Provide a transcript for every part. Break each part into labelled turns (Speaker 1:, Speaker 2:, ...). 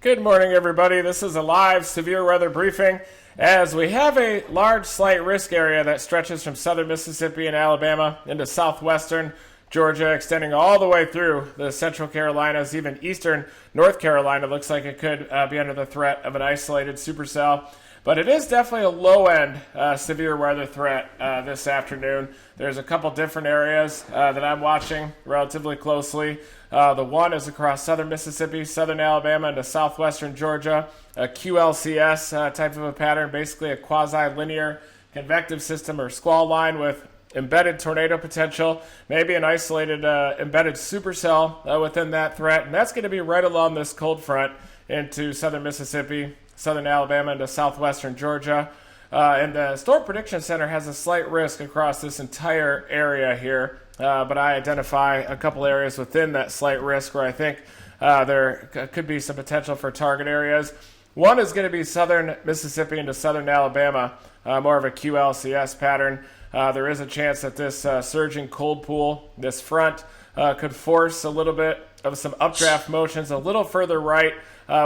Speaker 1: Good morning, everybody. This is a live severe weather briefing as we have a large slight risk area that stretches from southern Mississippi and Alabama into southwestern Georgia, extending all the way through the central Carolinas, even eastern North Carolina. Looks like it could be under the threat of an isolated supercell. But it is definitely a low-end severe weather threat this afternoon. There's a couple different areas that I'm watching relatively closely. The one is across southern Mississippi, southern Alabama, into southwestern Georgia. A QLCS type of a pattern, basically a quasi-linear convective system or squall line with embedded tornado potential, maybe an isolated embedded supercell within that threat. And that's going to be right along this cold front into southern Mississippi, southern Alabama, into southwestern Georgia. And the Storm Prediction Center has a slight risk across this entire area here. But I identify a couple areas within that slight risk where I think there could be some potential for target areas. One is going to be southern Mississippi into southern Alabama, more of a QLCS pattern. There is a chance that this surging cold pool, this front, could force a little bit of some updraft motions a little further right,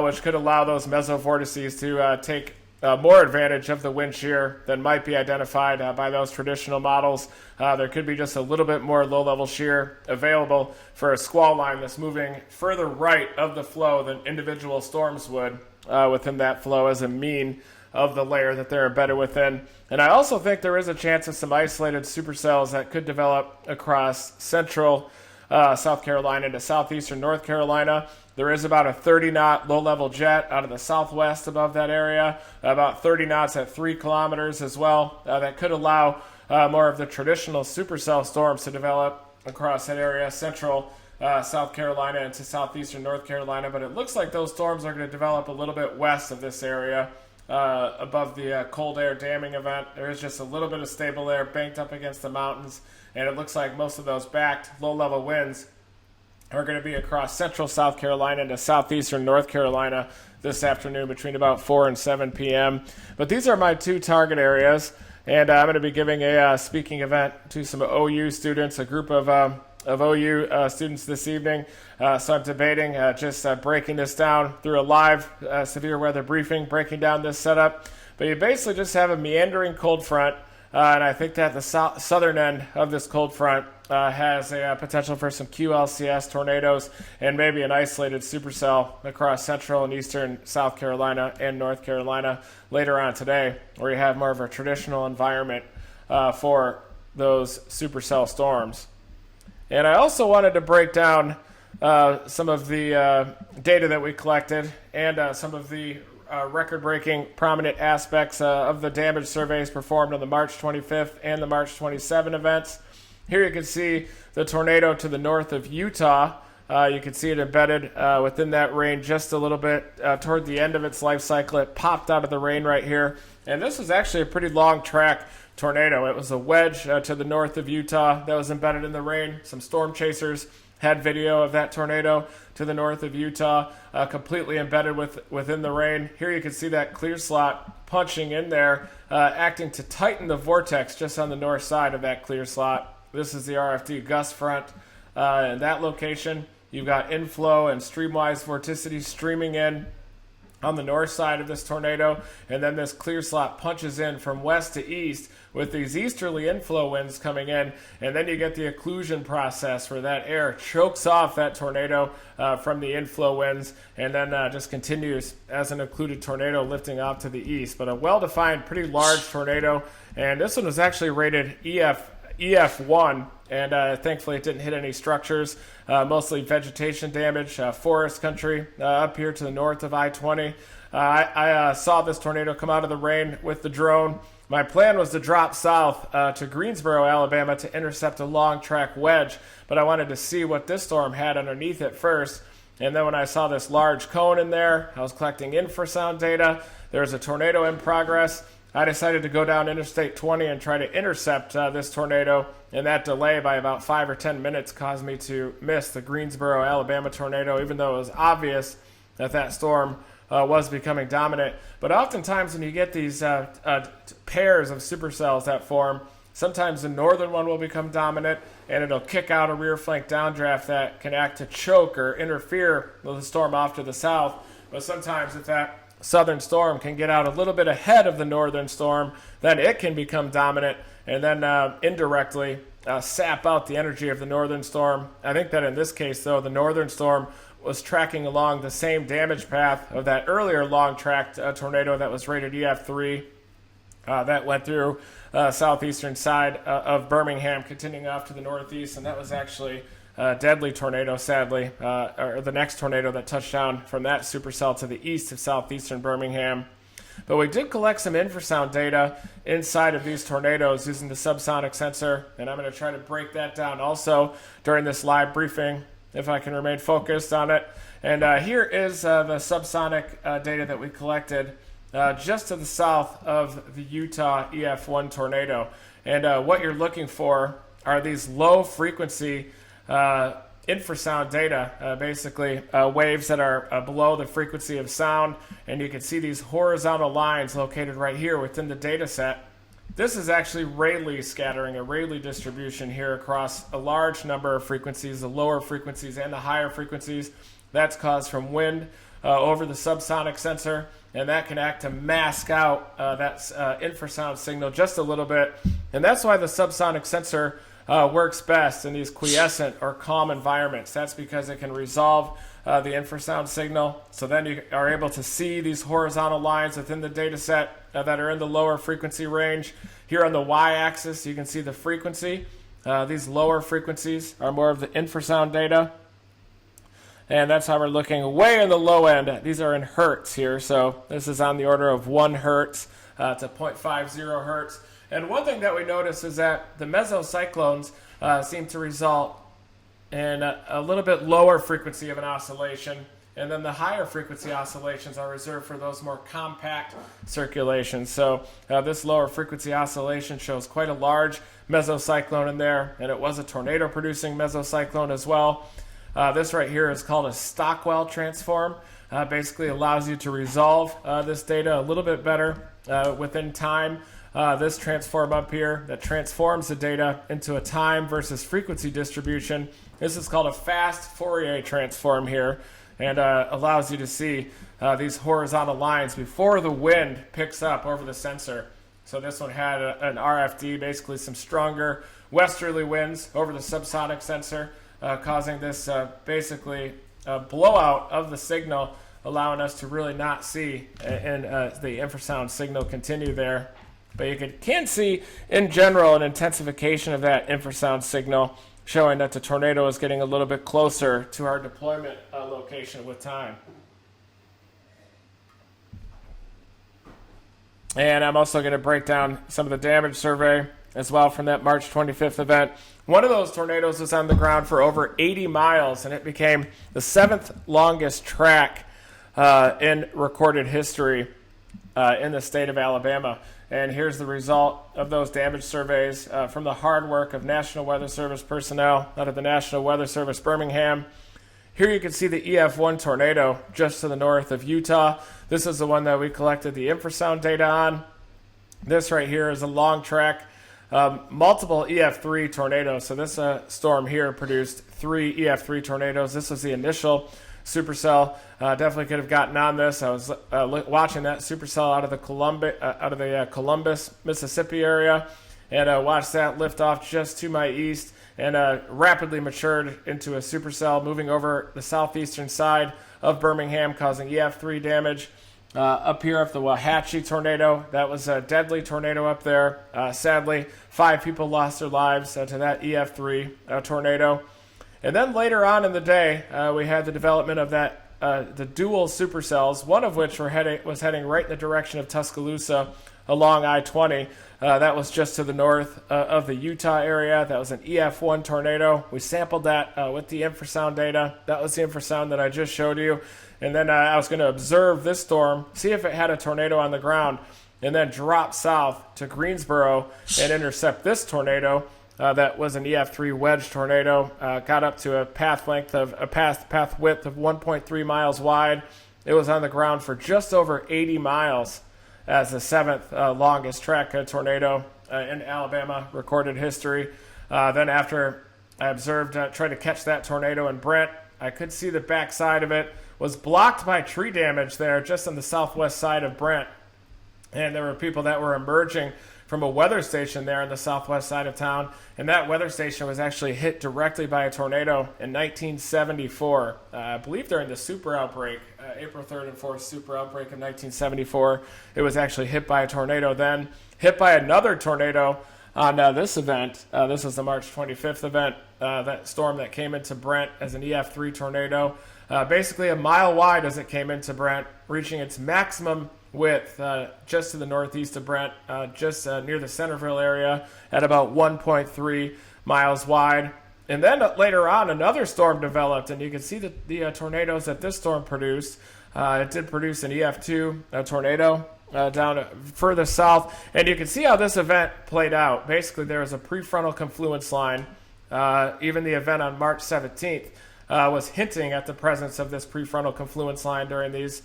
Speaker 1: which could allow those mesovortices to take more advantage of the wind shear than might be identified by those traditional models. There could be just a little bit more low-level shear available for a squall line that's moving further right of the flow than individual storms would within that flow as a mean of the layer that they're embedded within. And I also think there is a chance of some isolated supercells that could develop across central South Carolina to southeastern North Carolina. There is about a 30-knot low-level jet out of the southwest above that area, about 30 knots at 3 kilometers as well. That could allow more of the traditional supercell storms to develop across that area, central South Carolina into southeastern North Carolina. But it looks like those storms are going to develop a little bit west of this area, above the cold air damming event. There is just a little bit of stable air banked up against the mountains, and it looks like most of those backed low-level winds are going to be across central South Carolina into southeastern North Carolina this afternoon between about 4 and 7 p.m. But these are my two target areas, and I'm going to be giving a speaking event to some OU students, a group of OU students this evening. So I'm debating just breaking this down through a live severe weather briefing, breaking down this setup. But you basically just have a meandering cold front, and I think that the southern end of this cold front has a potential for some QLCS tornadoes and maybe an isolated supercell across central and eastern South Carolina and North Carolina later on today, where you have more of a traditional environment for those supercell storms. And I also wanted to break down some of the data that we collected and some of the record-breaking prominent aspects of the damage surveys performed on the March 25th and the March 27 events. Here you can see the tornado to the north of Utah. You can see it embedded within that rain just a little bit toward the end of its life cycle. It popped out of the rain right here. And this was actually a pretty long track tornado. It was a wedge to the north of Utah that was embedded in the rain. Some storm chasers had video of that tornado to the north of Utah, completely embedded within the rain. Here you can see that clear slot punching in there, acting to tighten the vortex just on the north side of that clear slot. This is the RFD gust front. In that location, you've got inflow and streamwise vorticity streaming in on the north side of this tornado, and then this clear slot punches in from west to east with these easterly inflow winds coming in, and then you get the occlusion process where that air chokes off that tornado from the inflow winds, and then just continues as an occluded tornado lifting off to the east. But a well-defined, pretty large tornado, and this one was actually rated EF1, and thankfully it didn't hit any structures, mostly vegetation damage, forest country up here to the north of I-20. I saw this tornado come out of the rain with the drone. My plan was to drop south to Greensboro, Alabama to intercept a long track wedge, but I wanted to see what this storm had underneath it first. And then when I saw this large cone in there, I was collecting infrasound data. There was a tornado in progress. I decided to go down Interstate 20 and try to intercept this tornado, and that delay by about 5 or 10 minutes caused me to miss the Greensboro, Alabama tornado, even though it was obvious that that storm was becoming dominant. But oftentimes when you get these pairs of supercells that form, sometimes the northern one will become dominant, and it'll kick out a rear flank downdraft that can act to choke or interfere with the storm off to the south. But sometimes if that southern storm can get out a little bit ahead of the northern storm, then it can become dominant and then indirectly sap out the energy of the northern storm. I think that in this case, though, the northern storm was tracking along the same damage path of that earlier long-tracked tornado that was rated EF3 that went through southeastern side of Birmingham, continuing off to the northeast, and that was actually a deadly tornado, sadly, or the next tornado that touched down from that supercell to the east of southeastern Birmingham. But we did collect some infrasound data inside of these tornadoes using the subsonic sensor, and I'm going to try to break that down also during this live briefing, if I can remain focused on it. And here is the subsonic data that we collected just to the south of the Utah EF1 tornado. And what you're looking for are these low frequency infrasound data, basically waves that are below the frequency of sound, and you can see these horizontal lines located right here within the data set. This is actually Rayleigh scattering, a Rayleigh distribution here across a large number of frequencies, the lower frequencies and the higher frequencies. That's caused from wind over the subsonic sensor, and that can act to mask out that infrasound signal just a little bit. And that's why the subsonic sensor works best in these quiescent or calm environments. That's because it can resolve the infrasound signal. So then you are able to see these horizontal lines within the data set that are in the lower frequency range. Here on the y-axis, you can see the frequency. These lower frequencies are more of the infrasound data. And that's how we're looking way in the low end. These are in hertz here. So this is on the order of 1 hertz to 0.50 hertz. And one thing that we notice is that the mesocyclones seem to result in a little bit lower frequency of an oscillation, and then the higher frequency oscillations are reserved for those more compact circulations. So this lower frequency oscillation shows quite a large mesocyclone in there, and it was a tornado producing mesocyclone as well. This right here is called a Stockwell transform. Basically allows you to resolve this data a little bit better within time. This transform up here that transforms the data into a time versus frequency distribution. This is called a fast Fourier transform here, and allows you to see these horizontal lines before the wind picks up over the sensor. So this one had an RFD, basically some stronger westerly winds over the subsonic sensor, causing this basically blowout of the signal, allowing us to really not see and the infrasound signal continue there. But you can see, in general, an intensification of that infrasound signal, showing that the tornado is getting a little bit closer to our deployment location with time. And I'm also going to break down some of the damage survey as well from that March 25th event. One of those tornadoes was on the ground for over 80 miles, and it became the 7th longest track in recorded history in the state of Alabama. And here's the result of those damage surveys from the hard work of National Weather Service personnel out of the National Weather Service Birmingham. Here you can see the EF1 tornado just to the north of Utah. This is the one that we collected the infrasound data on. This right here is a long track, multiple EF3 tornadoes. So this storm here produced 3 EF3 tornadoes. This was the initial supercell. Definitely could have gotten on this. I was watching that supercell out of the Columbus, Mississippi area, and watched that lift off just to my east and rapidly matured into a supercell, moving over the southeastern side of Birmingham, causing EF3 damage. Up here of the Waxahachie tornado, that was a deadly tornado up there. Sadly, 5 people lost their lives to that EF3 tornado. And then later on in the day, we had the development of the dual supercells, one of which was heading right in the direction of Tuscaloosa along I-20. That was just to the north of the Utah area. That was an EF1 tornado. We sampled that with the infrasound data. That was the infrasound that I just showed you. And then I was going to observe this storm, see if it had a tornado on the ground, and then drop south to Greensboro and intercept this tornado. That was an EF3 wedge tornado. Got up to a path width of 1.3 miles wide. It was on the ground for just over 80 miles as the 7th longest track tornado in Alabama recorded history. Then after I observed, tried to catch that tornado in Brent, I could see the backside of it was blocked by tree damage there just on the southwest side of Brent. And there were people that were emerging from a weather station there on the southwest side of town, and that weather station was actually hit directly by a tornado in 1974. I believe during the super outbreak, April 3rd and 4th super outbreak of 1974, it was actually hit by a tornado then, hit by another tornado on this event. This was the March 25th event, that storm that came into Brent as an EF3 tornado, basically a mile wide as it came into Brent, reaching its maximum width just to the northeast of Brent, just near the Centerville area at about 1.3 miles wide. And then later on, another storm developed, and you can see the tornadoes that this storm produced. It did produce an EF2 tornado down further south, and you can see how this event played out. Basically, there was a prefrontal confluence line. Even the event on March 17th was hinting at the presence of this prefrontal confluence line during these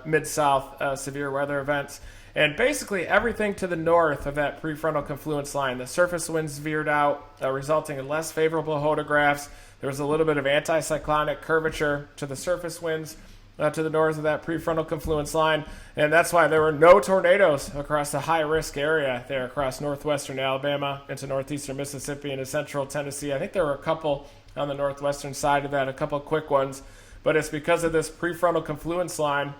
Speaker 1: mid-south severe weather events. And basically everything to the north of that prefrontal confluence line, the surface winds veered out, resulting in less favorable photographs. There was a little bit of anticyclonic curvature to the surface winds to the north of that prefrontal confluence line, and that's why there were no tornadoes across the high-risk area there across northwestern Alabama into northeastern Mississippi into central Tennessee. I think there were a couple on the northwestern side of that, a couple quick ones, but it's because of this prefrontal confluence line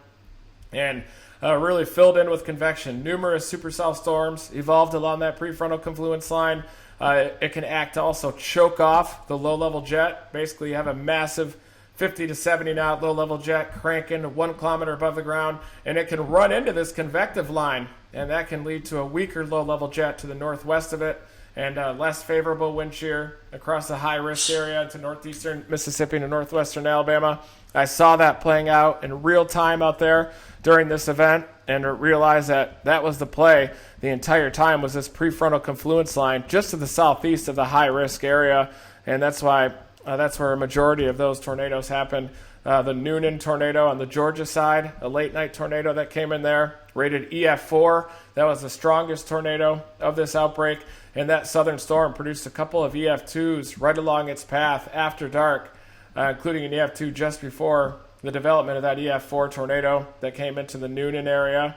Speaker 1: and really filled in with convection. Numerous supercell storms evolved along that prefrontal confluence line. It can act to also choke off the low-level jet. Basically, you have a massive 50 to 70 knot low-level jet cranking 1 kilometer above the ground, and it can run into this convective line, and that can lead to a weaker low-level jet to the northwest of it, and less favorable wind shear across the high-risk area into northeastern Mississippi and northwestern Alabama. I saw that playing out in real time out there during this event, and realized that that was the play the entire time, was this prefrontal confluence line just to the southeast of the high-risk area, and that's why that's where a majority of those tornadoes happened. The Noonan tornado on the Georgia side, a late-night tornado that came in there, rated EF4. That was the strongest tornado of this outbreak, and that southern storm produced a couple of EF2s right along its path after dark, including an EF2 just before the development of that EF4 tornado that came into the Noonan area.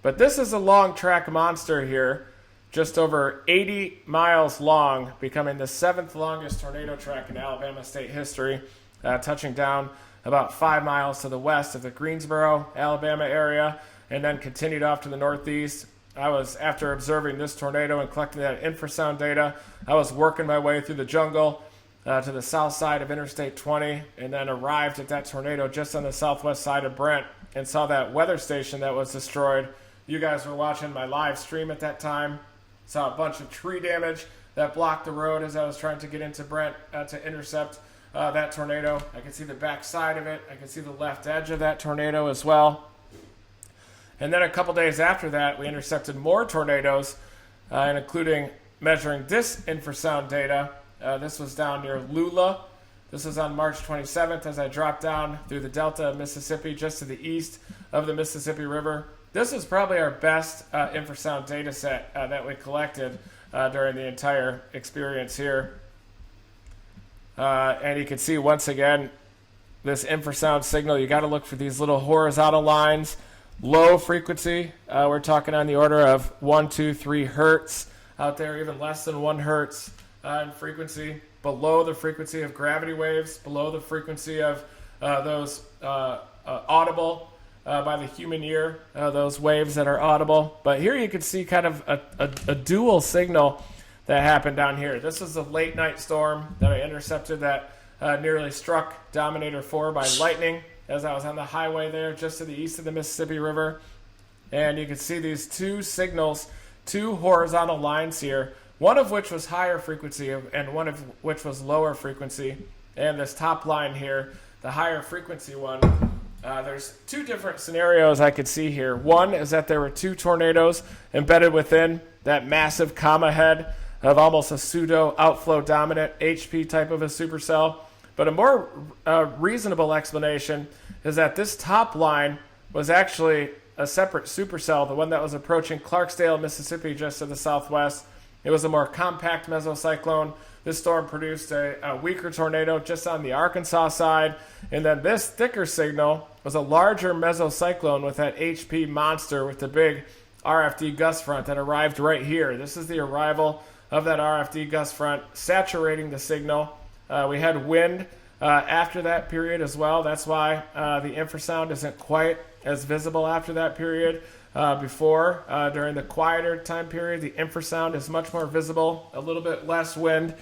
Speaker 1: But this is a long-track monster here, just over 80 miles long, becoming the 7th longest tornado track in Alabama state history, touching down about 5 miles to the west of the Greensboro, Alabama area, and then continued off to the northeast. After observing this tornado and collecting that infrasound data, I was working my way through the jungle to the south side of Interstate 20, and then arrived at that tornado just on the southwest side of Brent and saw that weather station that was destroyed. You guys were watching my live stream at that time. Saw a bunch of tree damage that blocked the road as I was trying to get into Brent to intercept that tornado. I could see the back side of it. I could see the left edge of that tornado as well. And then a couple days after that, we intercepted more tornadoes, and including measuring this infrasound data. This was down near Lula. This was on March 27th as I dropped down through the delta of Mississippi just to the east of the Mississippi River. This is probably our best infrasound data set that we collected during the entire experience here. And you can see once again this infrasound signal. You got to look for these little horizontal lines. Low frequency, we're talking on the order of 1, 2, 3 hertz out there, even less than 1 hertz in frequency, below the frequency of gravity waves, below the frequency of those audible by the human ear, those waves that are audible. But here you can see kind of a dual signal that happened down here. This is a late night storm that I intercepted that nearly struck Dominator 4 by lightning as I was on the highway there just to the east of the Mississippi River. And you can see these two signals, two horizontal lines here, one of which was higher frequency and one of which was lower frequency. And this top line here, the higher frequency one, there's two different scenarios I could see here. One is that there were two tornadoes embedded within that massive comma head of almost a pseudo outflow dominant HP type of a supercell. But a more reasonable explanation is that this top line was actually a separate supercell, the one that was approaching Clarksdale, Mississippi, just to the southwest, It was a more compact mesocyclone. This storm produced a weaker tornado just on the Arkansas side. And then this thicker signal was a larger mesocyclone with that HP monster with the big RFD gust front that arrived right here. This is the arrival of that RFD gust front saturating the signal. We had wind after that period as well. That's why the infrasound isn't quite as visible after that period. Before, during the quieter time period, the infrasound is much more visible, a little bit less wind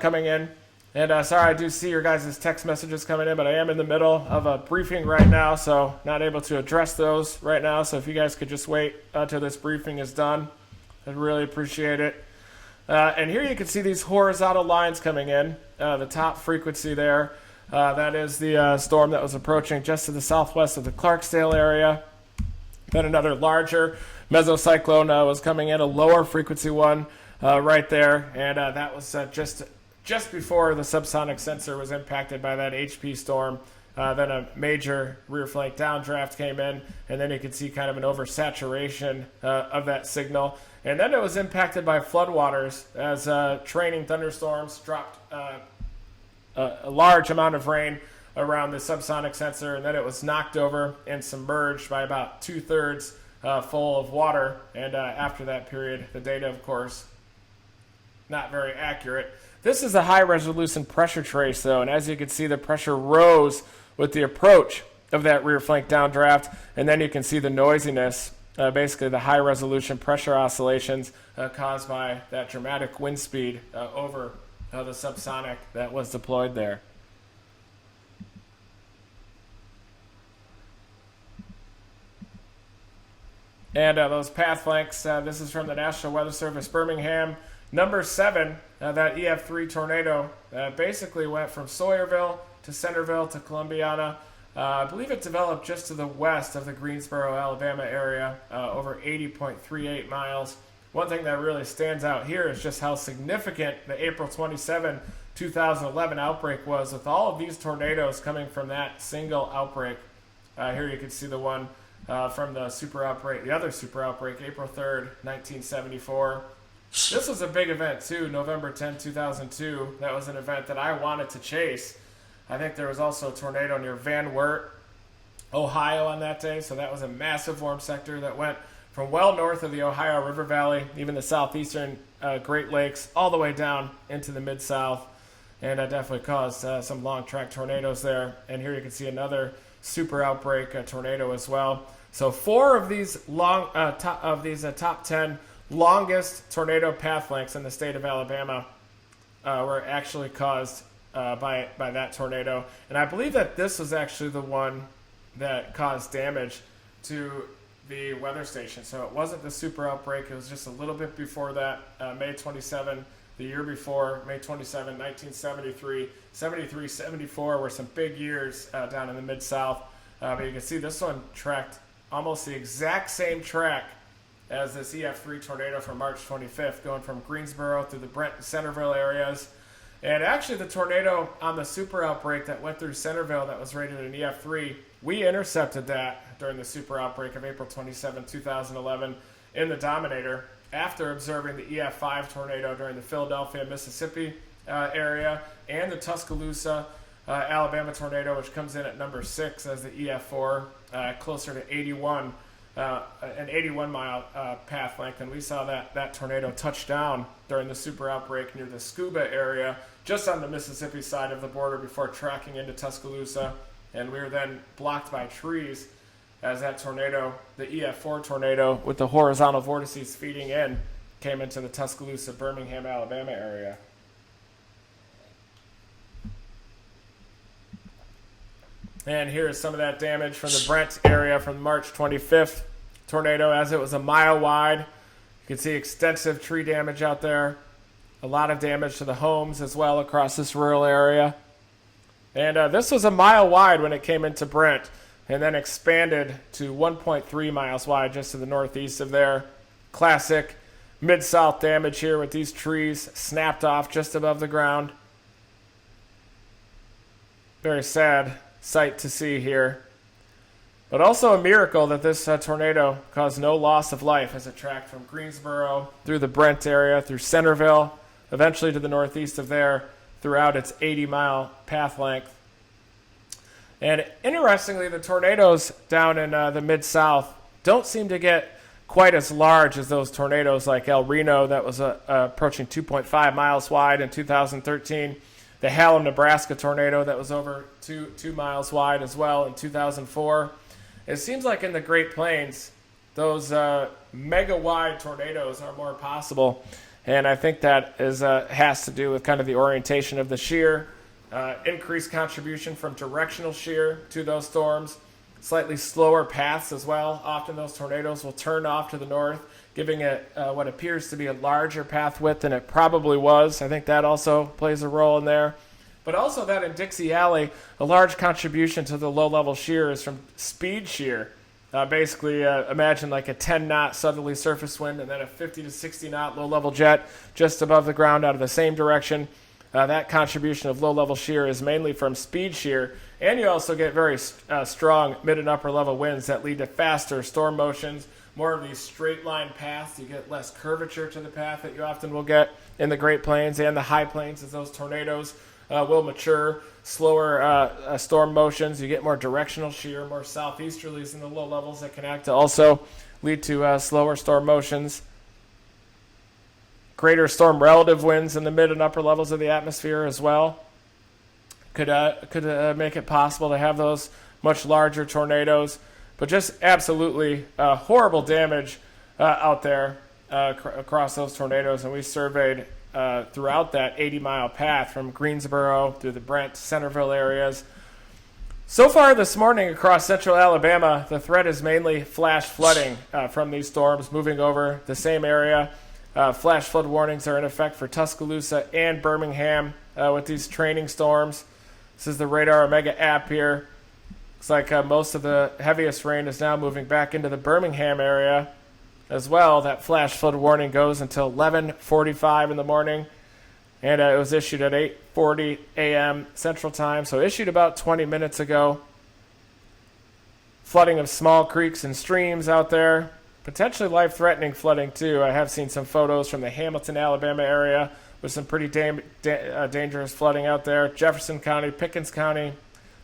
Speaker 1: coming in. And sorry, I do see your guys' text messages coming in, but I am in the middle of a briefing right now, so not able to address those right now. So if you guys could just wait until this briefing is done, I'd really appreciate it. And here you can see these horizontal lines coming in, the top frequency there. That is the storm that was approaching just to the southwest of the Clarksdale area. Then another larger mesocyclone was coming in, a lower frequency one right there. And that was just before the subsonic sensor was impacted by that HP storm. Then a major rear flank downdraft came in, and then you can see kind of an oversaturation of that signal. And then it was impacted by floodwaters as training thunderstorms dropped a large amount of rain around the subsonic sensor, and then it was knocked over and submerged by about 2/3 full of water. And after that period, the data, of course, not very accurate. This is a high resolution pressure trace, though, and as you can see, the pressure rose with the approach of that rear flank downdraft, and then you can see the noisiness, basically the high resolution pressure oscillations caused by that dramatic wind speed over the subsonic that was deployed there. And those path lengths, this is from the National Weather Service Birmingham. Number 7, that EF3 tornado basically went from Sawyerville to Centerville to Columbiana. I believe it developed just to the west of the Greensboro, Alabama area, over 80.38 miles. One thing that really stands out here is just how significant the April 27, 2011 outbreak was, with all of these tornadoes coming from that single outbreak. Here you can see the one from the super outbreak, the other super outbreak, April 3rd, 1974. This was a big event too, November 10, 2002. That was an event that I wanted to chase. I think there was also a tornado near Van Wert, Ohio on that day. So that was a massive warm sector that went from well north of the Ohio River Valley, even the southeastern Great Lakes, all the way down into the Mid-South. And definitely caused some long track tornadoes there. And here you can see another super outbreak tornado as well. So 4 of these top 10 longest tornado path lengths in the state of Alabama were actually caused by that tornado. And I believe that this was actually the one that caused damage to the weather station. So it wasn't the super outbreak. It was just a little bit before that, May 27, the year before, May 27, 1973. 73, 74 were some big years down in the Mid-South. But you can see this one tracked almost the exact same track as this EF3 tornado from March 25th, going from Greensboro through the Brent and Centerville areas. And actually the tornado on the super outbreak that went through Centerville that was rated an EF3, we intercepted that during the super outbreak of April 27, 2011 in the Dominator after observing the EF5 tornado during the Philadelphia, Mississippi area, and the Tuscaloosa, Alabama tornado, which comes in at number 6 as the EF4, closer to 81, an 81-mile path length. And we saw that tornado touch down during the super outbreak near the Scuba area, just on the Mississippi side of the border before tracking into Tuscaloosa. And we were then blocked by trees as that tornado, the EF4 tornado, with the horizontal vortices feeding in, came into the Tuscaloosa, Birmingham, Alabama area. And here is some of that damage from the Brent area from the March 25th tornado, as it was a mile wide. You can see extensive tree damage out there. A lot of damage to the homes as well across this rural area. And this was a mile wide when it came into Brent, and then expanded to 1.3 miles wide just to the northeast of there. Classic Mid-South damage here with these trees snapped off just above the ground. Very sad sight to see here. But also a miracle that this tornado caused no loss of life as it tracked from Greensboro through the Brent area, through Centerville, eventually to the northeast of there, throughout its 80-mile path length. And interestingly, the tornadoes down in the Mid-South don't seem to get quite as large as those tornadoes like El Reno that was approaching 2.5 miles wide in 2013. The Hallam, Nebraska tornado that was over 2 miles wide as well in 2004. It seems like in the Great Plains, those mega-wide tornadoes are more possible. And I think that has to do with kind of the orientation of the shear, increased contribution from directional shear to those storms, slightly slower paths as well. Often those tornadoes will turn off to the north, giving it what appears to be a larger path width than it probably was. I think that also plays a role in there. But also that in Dixie Alley, a large contribution to the low-level shear is from speed shear. Basically, imagine like a 10-knot southerly surface wind and then a 50 to 60-knot low-level jet just above the ground out of the same direction. That contribution of low-level shear is mainly from speed shear. And you also get very strong mid- and upper-level winds that lead to faster storm motions, more of these straight-line paths. You get less curvature to the path that you often will get in the Great Plains and the High Plains as those tornadoes will mature, slower storm motions. You get more directional shear, more southeasterlies in the low levels that can act to also lead to slower storm motions. Greater storm relative winds in the mid and upper levels of the atmosphere as well could make it possible to have those much larger tornadoes. But just absolutely horrible damage out there across those tornadoes. And we surveyed throughout that 80-mile path from Greensboro through the Brent, Centerville areas. So far this morning across central Alabama, the threat is mainly flash flooding from these storms moving over the same area. Flash flood warnings are in effect for Tuscaloosa and Birmingham with these training storms. This is the Radar Omega app here. Looks like most of the heaviest rain is now moving back into the Birmingham area as well. That flash flood warning goes until 11:45 in the morning, and it was issued at 8:40 a.m. Central Time, so issued about 20 minutes ago. Flooding of small creeks and streams out there, potentially life-threatening flooding too. I have seen some photos from the Hamilton, Alabama area with some pretty dangerous flooding out there. Jefferson County, Pickens County,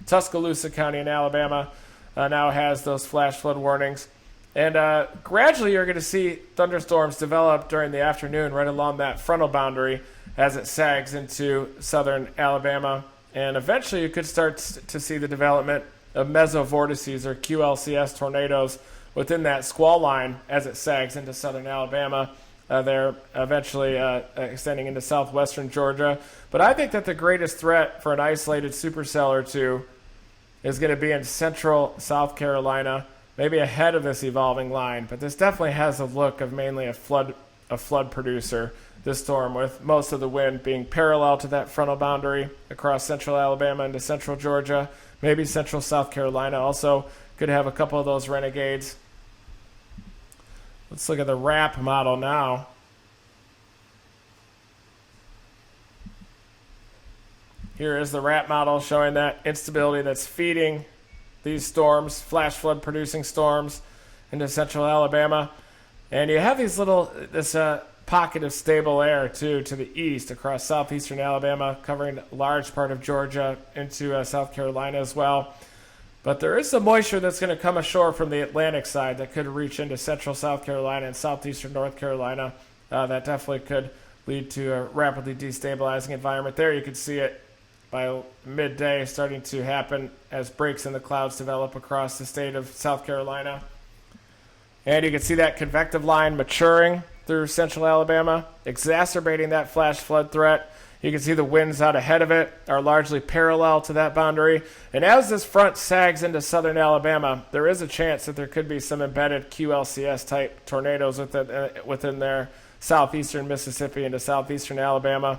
Speaker 1: Tuscaloosa County in Alabama now has those flash flood warnings. And gradually you're going to see thunderstorms develop during the afternoon right along that frontal boundary as it sags into southern Alabama. And eventually you could start to see the development of mesovortices or QLCS tornadoes within that squall line as it sags into southern Alabama. They're eventually extending into southwestern Georgia. But I think that the greatest threat for an isolated supercell or two is going to be in central South Carolina, maybe ahead of this evolving line. But this definitely has a look of mainly a flood producer, this storm, with most of the wind being parallel to that frontal boundary across central Alabama into central Georgia. Maybe central South Carolina also could have a couple of those renegades. Let's look at the RAP model now. Here is the RAP model showing that instability that's feeding these storms, flash flood producing storms into central Alabama. And you have this pocket of stable air too to the east across southeastern Alabama, covering a large part of Georgia into South Carolina as well. But there is some moisture that's going to come ashore from the Atlantic side that could reach into central South Carolina and southeastern North Carolina. That definitely could lead to a rapidly destabilizing environment there. You could see it by midday starting to happen as breaks in the clouds develop across the state of South Carolina. And you can see that convective line maturing through central Alabama, exacerbating that flash flood threat. You can see the winds out ahead of it are largely parallel to that boundary. And as this front sags into southern Alabama, there is a chance that there could be some embedded QLCS-type tornadoes within there, southeastern Mississippi into southeastern Alabama.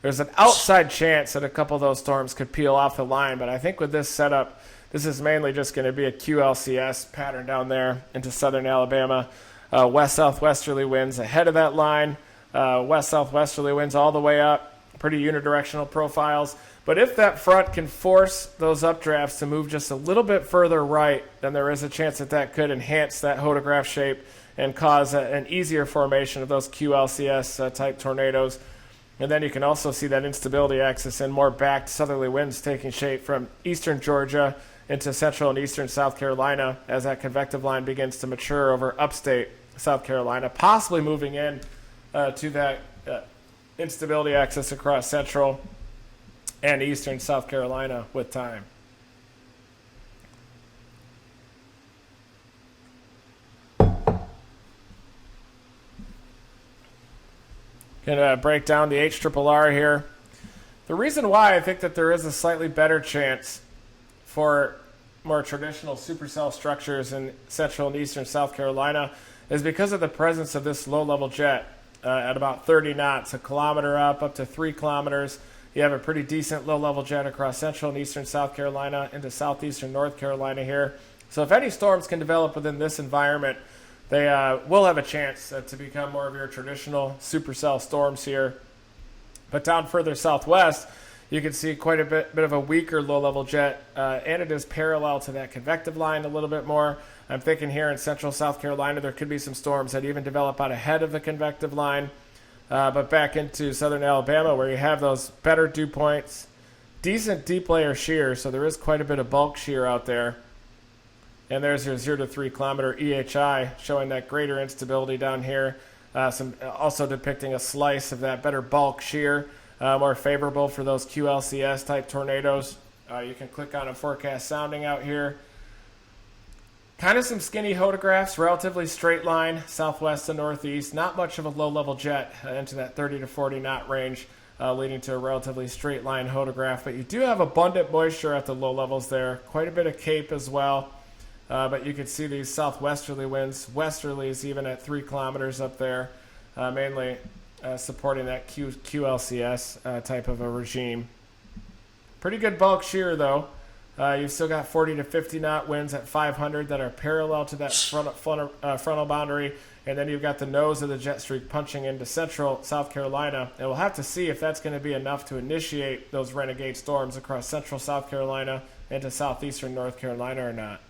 Speaker 1: There's an outside chance that a couple of those storms could peel off the line, but I think with this setup, this is mainly just going to be a QLCS pattern down there into southern Alabama. West-southwesterly winds ahead of that line, west-southwesterly winds all the way up. Pretty unidirectional profiles. But if that front can force those updrafts to move just a little bit further right, then there is a chance that that could enhance that hodograph shape and cause an easier formation of those QLCS type tornadoes. And then you can also see that instability axis and more backed southerly winds taking shape from eastern Georgia into central and eastern South Carolina as that convective line begins to mature over upstate South Carolina, possibly moving in to that instability axis across central and eastern South Carolina with time. Going to break down the HRRR here. The reason why I think that there is a slightly better chance for more traditional supercell structures in central and eastern South Carolina is because of the presence of this low-level jet at about 30 knots, a kilometer up to 3 kilometers. You have a pretty decent low-level jet across central and eastern South Carolina into southeastern North Carolina here. So if any storms can develop within this environment, they will have a chance to become more of your traditional supercell storms here. But down further southwest, you can see quite a bit of a weaker low-level jet, and it is parallel to that convective line a little bit more. I'm thinking here in central South Carolina, there could be some storms that even develop out ahead of the convective line. But back into southern Alabama, where you have those better dew points, decent deep layer shear, so there is quite a bit of bulk shear out there. And there's your 0 to 3 kilometer EHI showing that greater instability down here. Also depicting a slice of that better bulk shear, more favorable for those QLCS type tornadoes. You can click on a forecast sounding out here. Kind of some skinny hodographs, relatively straight line, southwest to northeast. Not much of a low-level jet into that 30 to 40 knot range, leading to a relatively straight line hodograph. But you do have abundant moisture at the low levels there. Quite a bit of cape as well. But you can see these southwesterly winds, westerlies even at 3 kilometers up there, mainly supporting that QLCS type of a regime. Pretty good bulk shear though. You've still got 40 to 50 knot winds at 500 that are parallel to that frontal boundary, and then you've got the nose of the jet streak punching into central South Carolina. And we'll have to see if that's going to be enough to initiate those renegade storms across central South Carolina into southeastern North Carolina or not.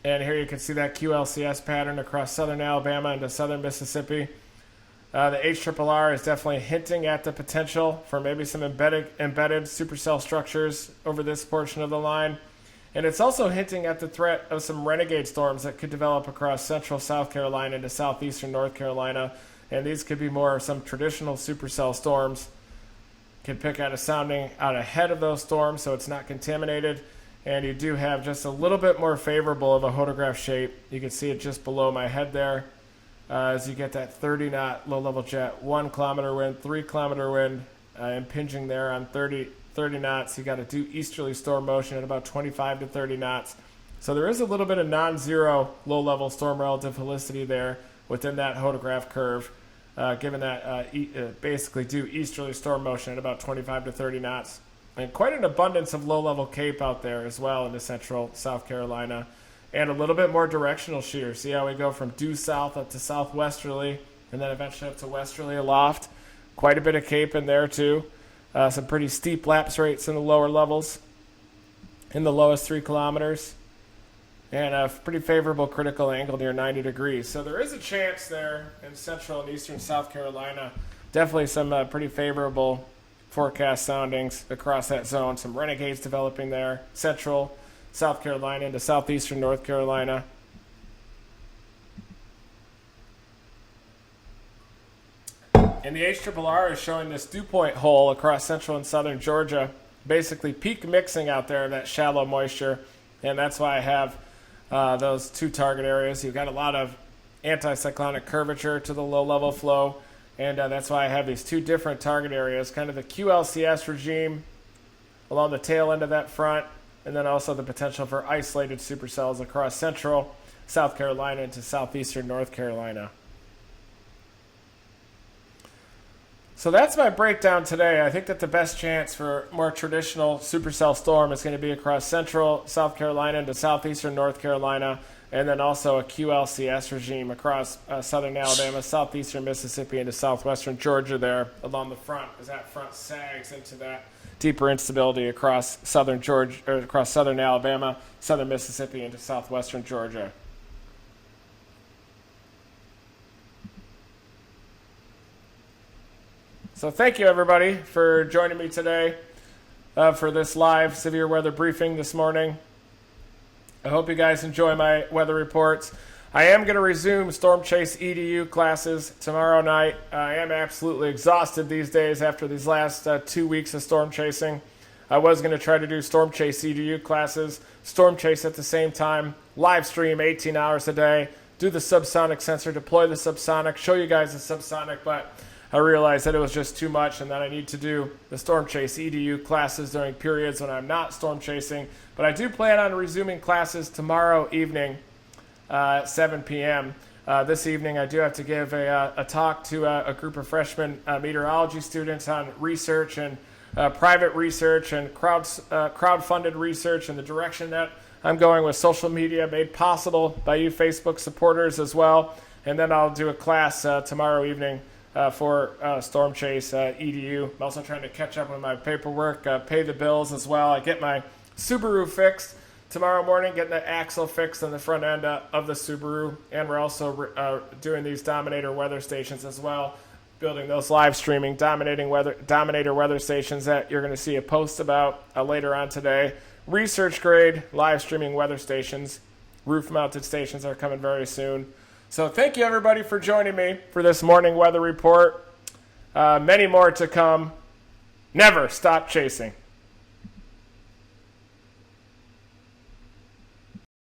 Speaker 1: And here you can see that QLCS pattern across southern Alabama into southern Mississippi. The HRRR is definitely hinting at the potential for maybe some embedded supercell structures over this portion of the line. And it's also hinting at the threat of some renegade storms that could develop across central South Carolina into southeastern North Carolina. And these could be more some traditional supercell storms. You can pick out a sounding out ahead of those storms so it's not contaminated. And you do have just a little bit more favorable of a hodograph shape. You can see it just below my head there. As you get that 30 knot low level jet, 1 kilometer wind, 3 kilometer wind, impinging there on 30 knots. You got to do easterly storm motion at about 25 to 30 knots. So there is a little bit of non-zero low level storm relative helicity there within that hodograph curve, given that basically do easterly storm motion at about 25 to 30 knots. And quite an abundance of low level cape out there as well into central South Carolina. And a little bit more directional shear. See how we go from due south up to southwesterly and then eventually up to westerly aloft. Quite a bit of cape in there too. Some pretty steep lapse rates in the lower levels in the lowest 3 kilometers. And a pretty favorable critical angle near 90 degrees. So there is a chance there in central and eastern South Carolina. Definitely some pretty favorable forecast soundings across that zone. Some renegades developing there. Central South Carolina into southeastern North Carolina. And the HRRR is showing this dew point hole across central and southern Georgia, basically peak mixing out there of that shallow moisture. And that's why I have those 2 target areas. You've got a lot of anticyclonic curvature to the low level flow. And that's why I have these 2 different target areas, kind of the QLCS regime along the tail end of that front, and then also the potential for isolated supercells across central South Carolina into southeastern North Carolina. So that's my breakdown today. I think that the best chance for more traditional supercell storm is going to be across central South Carolina into southeastern North Carolina. and then also a QLCS regime across southern Alabama, southeastern Mississippi, into southwestern Georgia there along the front, as that front sags into that deeper instability across southern Georgia, or across southern Alabama, southern Mississippi, into southwestern Georgia. So thank you, everybody, for joining me today for this live severe weather briefing this morning. I hope you guys enjoy my weather reports. I am going to resume Storm Chase EDU classes tomorrow night. I am absolutely exhausted these days after these last 2 weeks of storm chasing. I was going to try to do Storm Chase EDU classes, Storm Chase at the same time, live stream 18 hours a day, do the subsonic sensor, deploy the subsonic, show you guys the subsonic, but I realized that it was just too much and that I need to do the Storm Chase EDU classes during periods when I'm not storm chasing. But I do plan on resuming classes tomorrow evening at 7 p.m. This evening I do have to give a talk to a group of freshman meteorology students on research and private research and crowd-funded research and the direction that I'm going with social media, made possible by you Facebook supporters as well. And then I'll do a class tomorrow evening for Storm Chase EDU. I'm also trying to catch up with my paperwork, pay the bills as well. I get my Subaru fixed tomorrow morning, getting the axle fixed on the front end of the Subaru, and we're also doing these Dominator weather stations as well, building those live streaming Dominator weather stations that you're going to see a post about later on today. Research grade live streaming weather stations, roof mounted stations are coming very soon. So thank you, everybody, for joining me for this morning weather report. Many more to come. Never stop chasing.